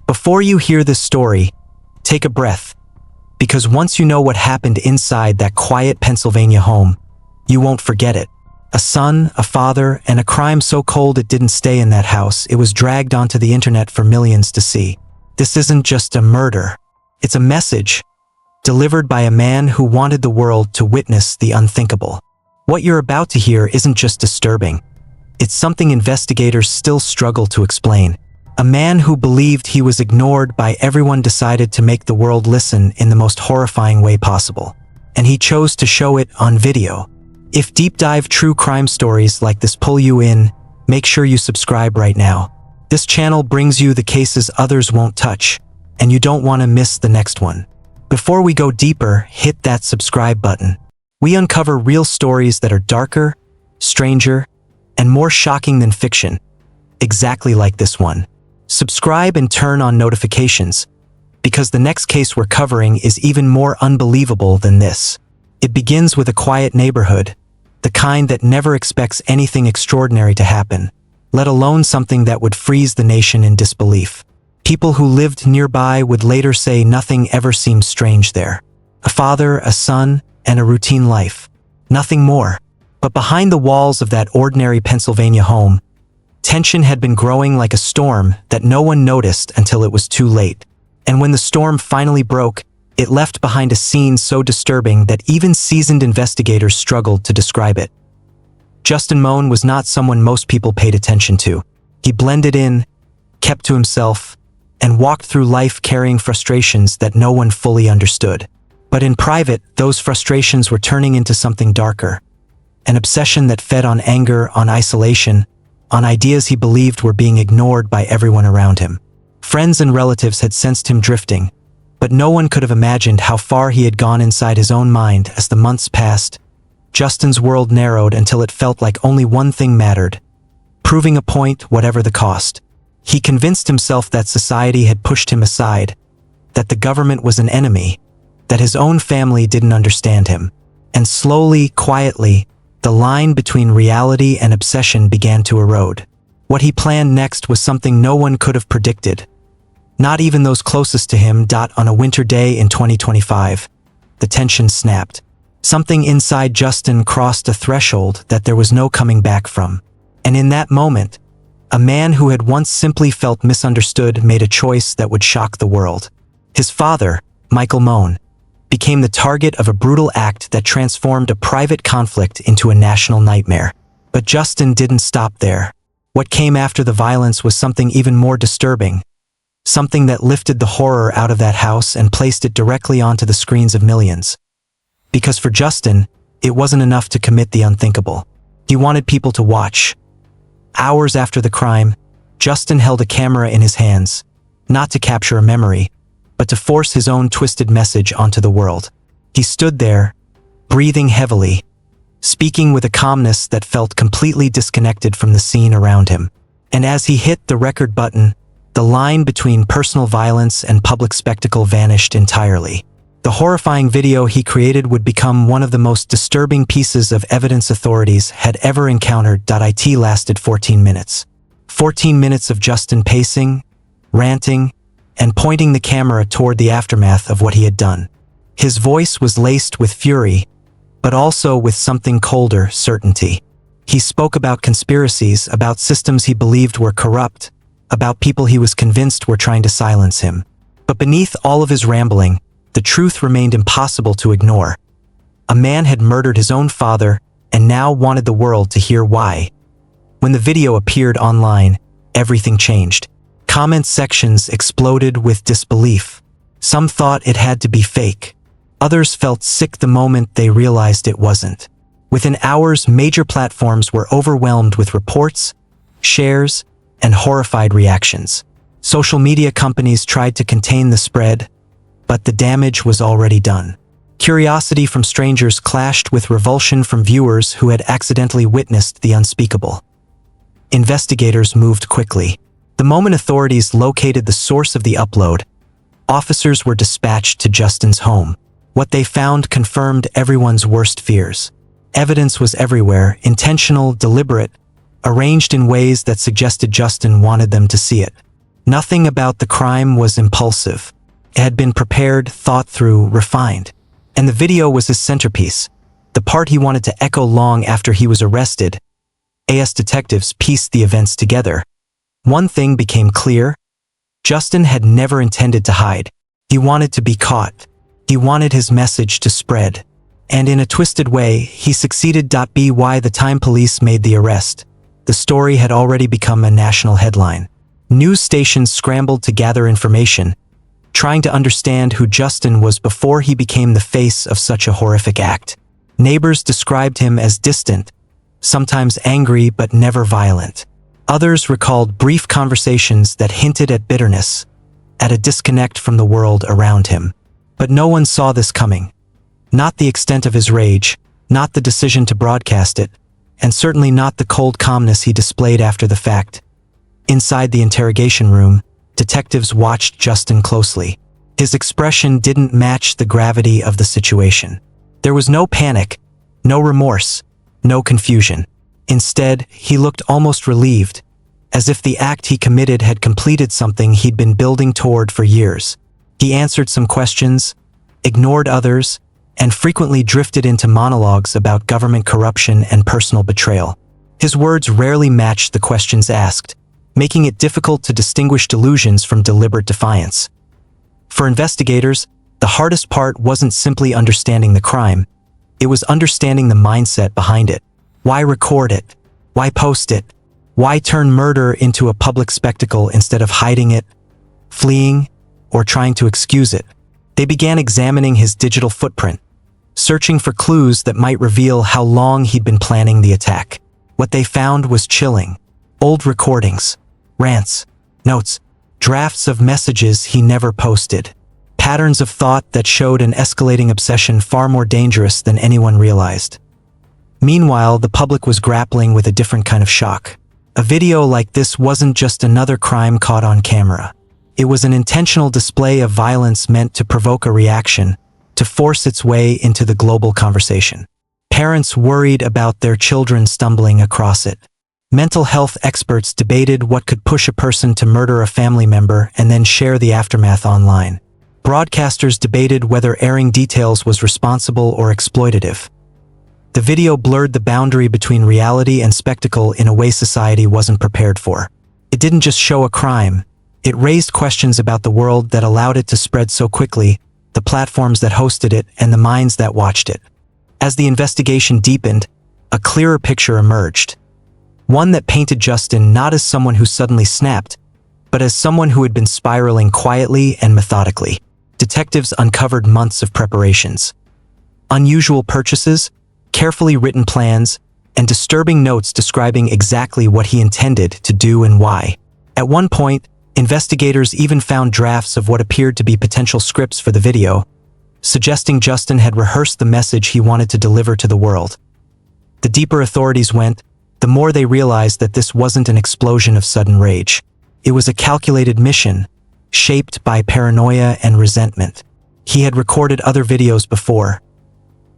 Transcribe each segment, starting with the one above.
Before you hear this story, take a breath, because once you know what happened inside that quiet Pennsylvania home, you won't forget it. A son, a father, and a crime so cold it didn't stay in that house, it was dragged onto the internet for millions to see. This isn't just a murder. It's a message delivered by a man who wanted the world to witness the unthinkable. What you're about to hear isn't just disturbing. It's something investigators still struggle to explain. A man who believed he was ignored by everyone decided to make the world listen in the most horrifying way possible. And he chose to show it on video. If deep dive true crime stories like this pull you in, make sure you subscribe right now. This channel brings you the cases others won't touch, and you don't want to miss the next one. Before we go deeper, hit that subscribe button. We uncover real stories that are darker, stranger, and more shocking than fiction, exactly like this one. Subscribe and turn on notifications, because the next case we're covering is even more unbelievable than this. It begins with a quiet neighborhood, the kind that never expects anything extraordinary to happen, let alone something that would freeze the nation in disbelief. People who lived nearby would later say nothing ever seemed strange there. A father, a son, and a routine life. Nothing more. But behind the walls of that ordinary Pennsylvania home, tension had been growing like a storm that no one noticed until it was too late. And when the storm finally broke, it left behind a scene so disturbing that even seasoned investigators struggled to describe it. Justin Mohn was not someone most people paid attention to. He blended in, kept to himself, and walked through life carrying frustrations that no one fully understood. But in private, those frustrations were turning into something darker. An obsession that fed on anger, on isolation, on ideas he believed were being ignored by everyone around him. Friends and relatives had sensed him drifting, but no one could have imagined how far he had gone inside his own mind. As the months passed, Justin's world narrowed until it felt like only one thing mattered: proving a point, whatever the cost. He convinced himself that society had pushed him aside, that the government was an enemy, that his own family didn't understand him. And slowly, quietly, the line between reality and obsession began to erode. What he planned next was something no one could have predicted. Not even those closest to him. On a winter day in 2025, the tension snapped. Something inside Justin crossed a threshold that there was no coming back from. And in that moment, a man who had once simply felt misunderstood made a choice that would shock the world. His father, Michael Mohn, became the target of a brutal act that transformed a private conflict into a national nightmare. But Justin didn't stop there. What came after the violence was something even more disturbing. Something that lifted the horror out of that house and placed it directly onto the screens of millions. Because for Justin, it wasn't enough to commit the unthinkable. He wanted people to watch. Hours after the crime, Justin held a camera in his hands, not to capture a memory, but to force his own twisted message onto the world. He stood there, breathing heavily, speaking with a calmness that felt completely disconnected from the scene around him. And as he hit the record button, the line between personal violence and public spectacle vanished entirely. The horrifying video he created would become one of the most disturbing pieces of evidence authorities had ever encountered. It lasted 14 minutes. 14 minutes of Justin pacing, ranting, and pointing the camera toward the aftermath of what he had done. His voice was laced with fury, but also with something colder: certainty. He spoke about conspiracies, about systems he believed were corrupt, about people he was convinced were trying to silence him. But beneath all of his rambling, the truth remained impossible to ignore. A man had murdered his own father and now wanted the world to hear why. When the video appeared online, everything changed. Comment sections exploded with disbelief. Some thought it had to be fake. Others felt sick the moment they realized it wasn't. Within hours, major platforms were overwhelmed with reports, shares, and horrified reactions. Social media companies tried to contain the spread, but the damage was already done. Curiosity from strangers clashed with revulsion from viewers who had accidentally witnessed the unspeakable. Investigators moved quickly. The moment authorities located the source of the upload, officers were dispatched to Justin's home. What they found confirmed everyone's worst fears. Evidence was everywhere, intentional, deliberate, arranged in ways that suggested Justin wanted them to see it. Nothing about the crime was impulsive. It had been prepared, thought through, refined. And the video was his centerpiece, the part he wanted to echo long after he was arrested. As detectives pieced the events together, one thing became clear. Justin had never intended to hide. He wanted to be caught. He wanted his message to spread. And in a twisted way, he succeeded. By the time police made the arrest, the story had already become a national headline. News stations scrambled to gather information, trying to understand who Justin was before he became the face of such a horrific act. Neighbors described him as distant, sometimes angry but never violent. Others recalled brief conversations that hinted at bitterness, at a disconnect from the world around him. But no one saw this coming. Not the extent of his rage, not the decision to broadcast it, and certainly not the cold calmness he displayed after the fact. Inside the interrogation room, detectives watched Justin closely. His expression didn't match the gravity of the situation. There was no panic, no remorse, no confusion. Instead, he looked almost relieved, as if the act he committed had completed something he'd been building toward for years. He answered some questions, ignored others, and frequently drifted into monologues about government corruption and personal betrayal. His words rarely matched the questions asked, making it difficult to distinguish delusions from deliberate defiance. For investigators, the hardest part wasn't simply understanding the crime, it was understanding the mindset behind it. Why record it? Why post it? Why turn murder into a public spectacle instead of hiding it, fleeing, or trying to excuse it? They began examining his digital footprint, searching for clues that might reveal how long he'd been planning the attack. What they found was chilling. Old recordings, rants, notes, drafts of messages he never posted. Patterns of thought that showed an escalating obsession far more dangerous than anyone realized. Meanwhile, the public was grappling with a different kind of shock. A video like this wasn't just another crime caught on camera. It was an intentional display of violence meant to provoke a reaction, to force its way into the global conversation. Parents worried about their children stumbling across it. Mental health experts debated what could push a person to murder a family member and then share the aftermath online. Broadcasters debated whether airing details was responsible or exploitative. The video blurred the boundary between reality and spectacle in a way society wasn't prepared for. It didn't just show a crime, it raised questions about the world that allowed it to spread so quickly, the platforms that hosted it, and the minds that watched it. As the investigation deepened, a clearer picture emerged. One that painted Justin not as someone who suddenly snapped, but as someone who had been spiraling quietly and methodically. Detectives uncovered months of preparations. Unusual purchases, carefully written plans, and disturbing notes describing exactly what he intended to do and why. At one point, investigators even found drafts of what appeared to be potential scripts for the video, suggesting Justin had rehearsed the message he wanted to deliver to the world. The deeper authorities went, the more they realized that this wasn't an explosion of sudden rage. It was a calculated mission, shaped by paranoia and resentment. He had recorded other videos before.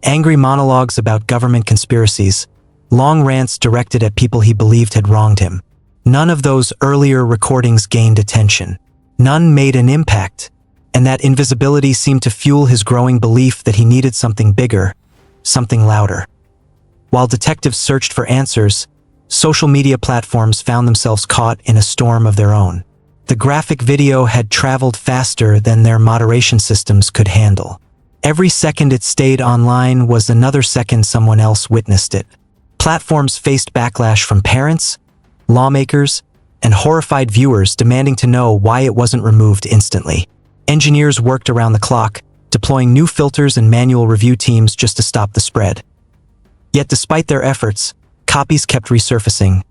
Angry monologues about government conspiracies, long rants directed at people he believed had wronged him. None of those earlier recordings gained attention. None made an impact, and that invisibility seemed to fuel his growing belief that he needed something bigger, something louder. While detectives searched for answers, social media platforms found themselves caught in a storm of their own. The graphic video had traveled faster than their moderation systems could handle. Every second it stayed online was another second someone else witnessed it. Platforms faced backlash from parents, lawmakers, and horrified viewers demanding to know why it wasn't removed instantly. Engineers worked around the clock, deploying new filters and manual review teams just to stop the spread. Yet despite their efforts, copies kept resurfacing.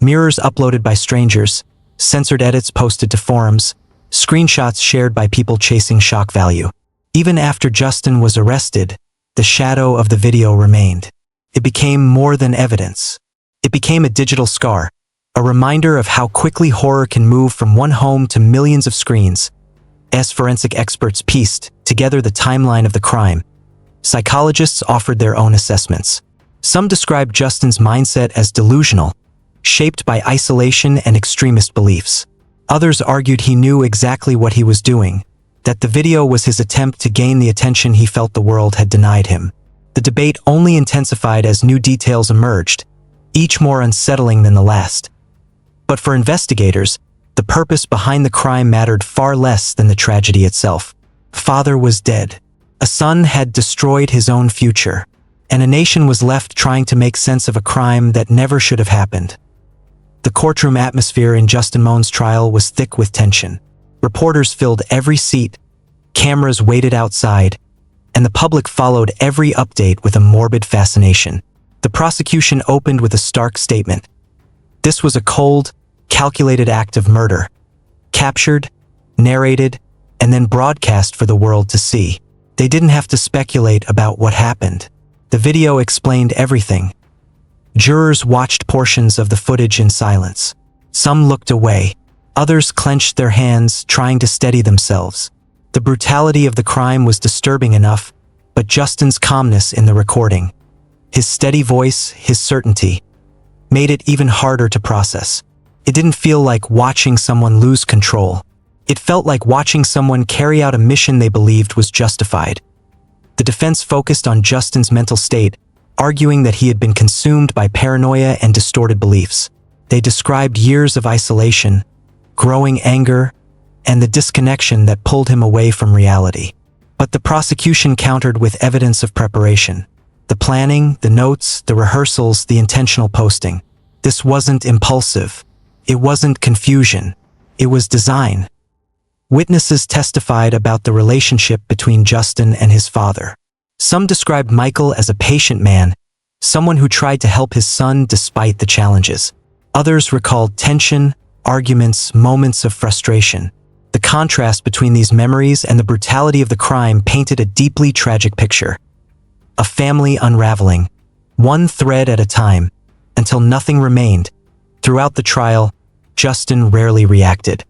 Mirrors uploaded by strangers, censored edits posted to forums, screenshots shared by people chasing shock value. Even after Justin was arrested, the shadow of the video remained. It became more than evidence. It became a digital scar, a reminder of how quickly horror can move from one home to millions of screens. As forensic experts pieced together the timeline of the crime, psychologists offered their own assessments. Some described Justin's mindset as delusional, shaped by isolation and extremist beliefs. Others argued he knew exactly what he was doing, that the video was his attempt to gain the attention he felt the world had denied him. The debate only intensified as new details emerged, each more unsettling than the last. But for investigators, the purpose behind the crime mattered far less than the tragedy itself. Father was dead. A son had destroyed his own future, and a nation was left trying to make sense of a crime that never should have happened. The courtroom atmosphere in Justin Mohn's trial was thick with tension. Reporters filled every seat, cameras waited outside, and the public followed every update with a morbid fascination. The prosecution opened with a stark statement. This was a cold, calculated act of murder, captured, narrated, and then broadcast for the world to see. They didn't have to speculate about what happened. The video explained everything. Jurors watched portions of the footage in silence. Some looked away. Others clenched their hands, trying to steady themselves. The brutality of the crime was disturbing enough, but Justin's calmness in the recording, his steady voice, his certainty, made it even harder to process. It didn't feel like watching someone lose control. It felt like watching someone carry out a mission they believed was justified. The defense focused on Justin's mental state, arguing that he had been consumed by paranoia and distorted beliefs. They described years of isolation, growing anger, and the disconnection that pulled him away from reality. But the prosecution countered with evidence of preparation. The planning, the notes, the rehearsals, the intentional posting. This wasn't impulsive. It wasn't confusion. It was design. Witnesses testified about the relationship between Justin and his father. Some described Michael as a patient man, someone who tried to help his son despite the challenges. Others recalled tension, arguments, moments of frustration. The contrast between these memories and the brutality of the crime painted a deeply tragic picture. A family unraveling, one thread at a time, until nothing remained. Throughout the trial, Justin rarely reacted.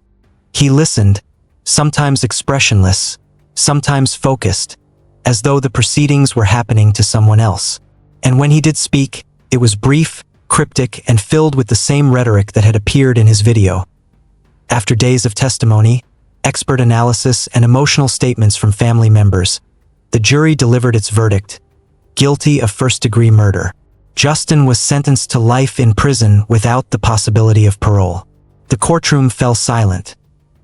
He listened, sometimes expressionless, sometimes focused, as though the proceedings were happening to someone else. And when he did speak, it was brief, cryptic, and filled with the same rhetoric that had appeared in his video. After days of testimony, expert analysis, and emotional statements from family members, the jury delivered its verdict: guilty of first-degree murder. Justin was sentenced to life in prison without the possibility of parole. The courtroom fell silent,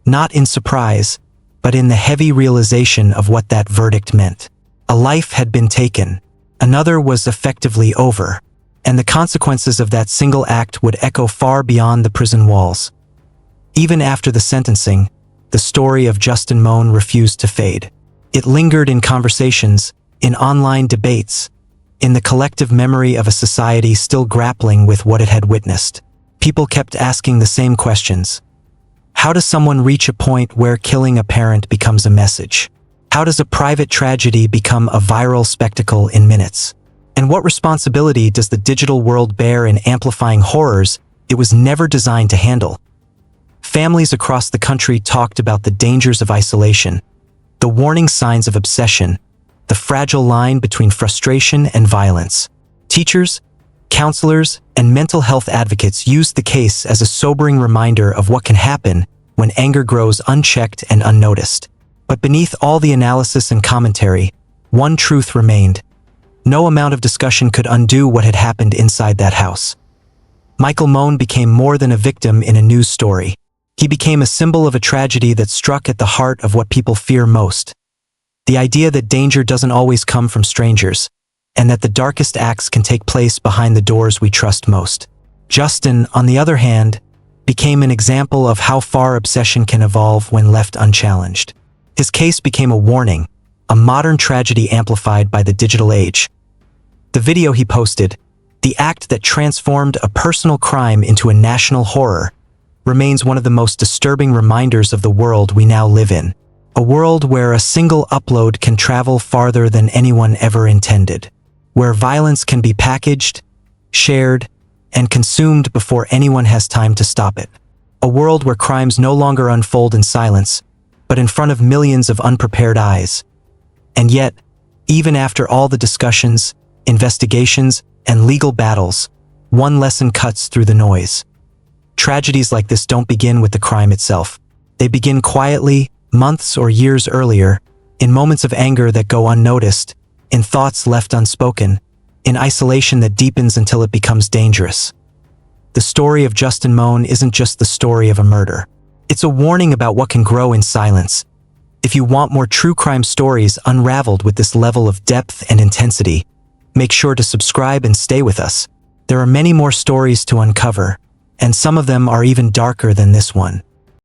not in surprise, but in the heavy realization of what that verdict meant. A life had been taken, another was effectively over, and the consequences of that single act would echo far beyond the prison walls. Even after the sentencing, the story of Justin Mohn refused to fade. It lingered in conversations, in online debates, in the collective memory of a society still grappling with what it had witnessed. People kept asking the same questions. How does someone reach a point where killing a parent becomes a message? How does a private tragedy become a viral spectacle in minutes? And what responsibility does the digital world bear in amplifying horrors it was never designed to handle? Families across the country talked about the dangers of isolation, the warning signs of obsession, the fragile line between frustration and violence. Teachers, counselors, and mental health advocates used the case as a sobering reminder of what can happen when anger grows unchecked and unnoticed. But beneath all the analysis and commentary, one truth remained. No amount of discussion could undo what had happened inside that house. Michael Mohn became more than a victim in a news story. He became a symbol of a tragedy that struck at the heart of what people fear most. The idea that danger doesn't always come from strangers, and that the darkest acts can take place behind the doors we trust most. Justin, on the other hand, became an example of how far obsession can evolve when left unchallenged. His case became a warning, a modern tragedy amplified by the digital age. The video he posted, the act that transformed a personal crime into a national horror, remains one of the most disturbing reminders of the world we now live in. A world where a single upload can travel farther than anyone ever intended. Where violence can be packaged, shared, and consumed before anyone has time to stop it. A world where crimes no longer unfold in silence, but in front of millions of unprepared eyes. And yet, even after all the discussions, investigations, and legal battles, one lesson cuts through the noise. tragedies like this don't begin with the crime itself. They begin quietly, months or years earlier, in moments of anger that go unnoticed, in thoughts left unspoken, in isolation that deepens until it becomes dangerous. The story of Justin Mohn isn't just the story of a murder. It's a warning about what can grow in silence. If you want more true crime stories unraveled with this level of depth and intensity, make sure to subscribe and stay with us. There are many more stories to uncover, and some of them are even darker than this one.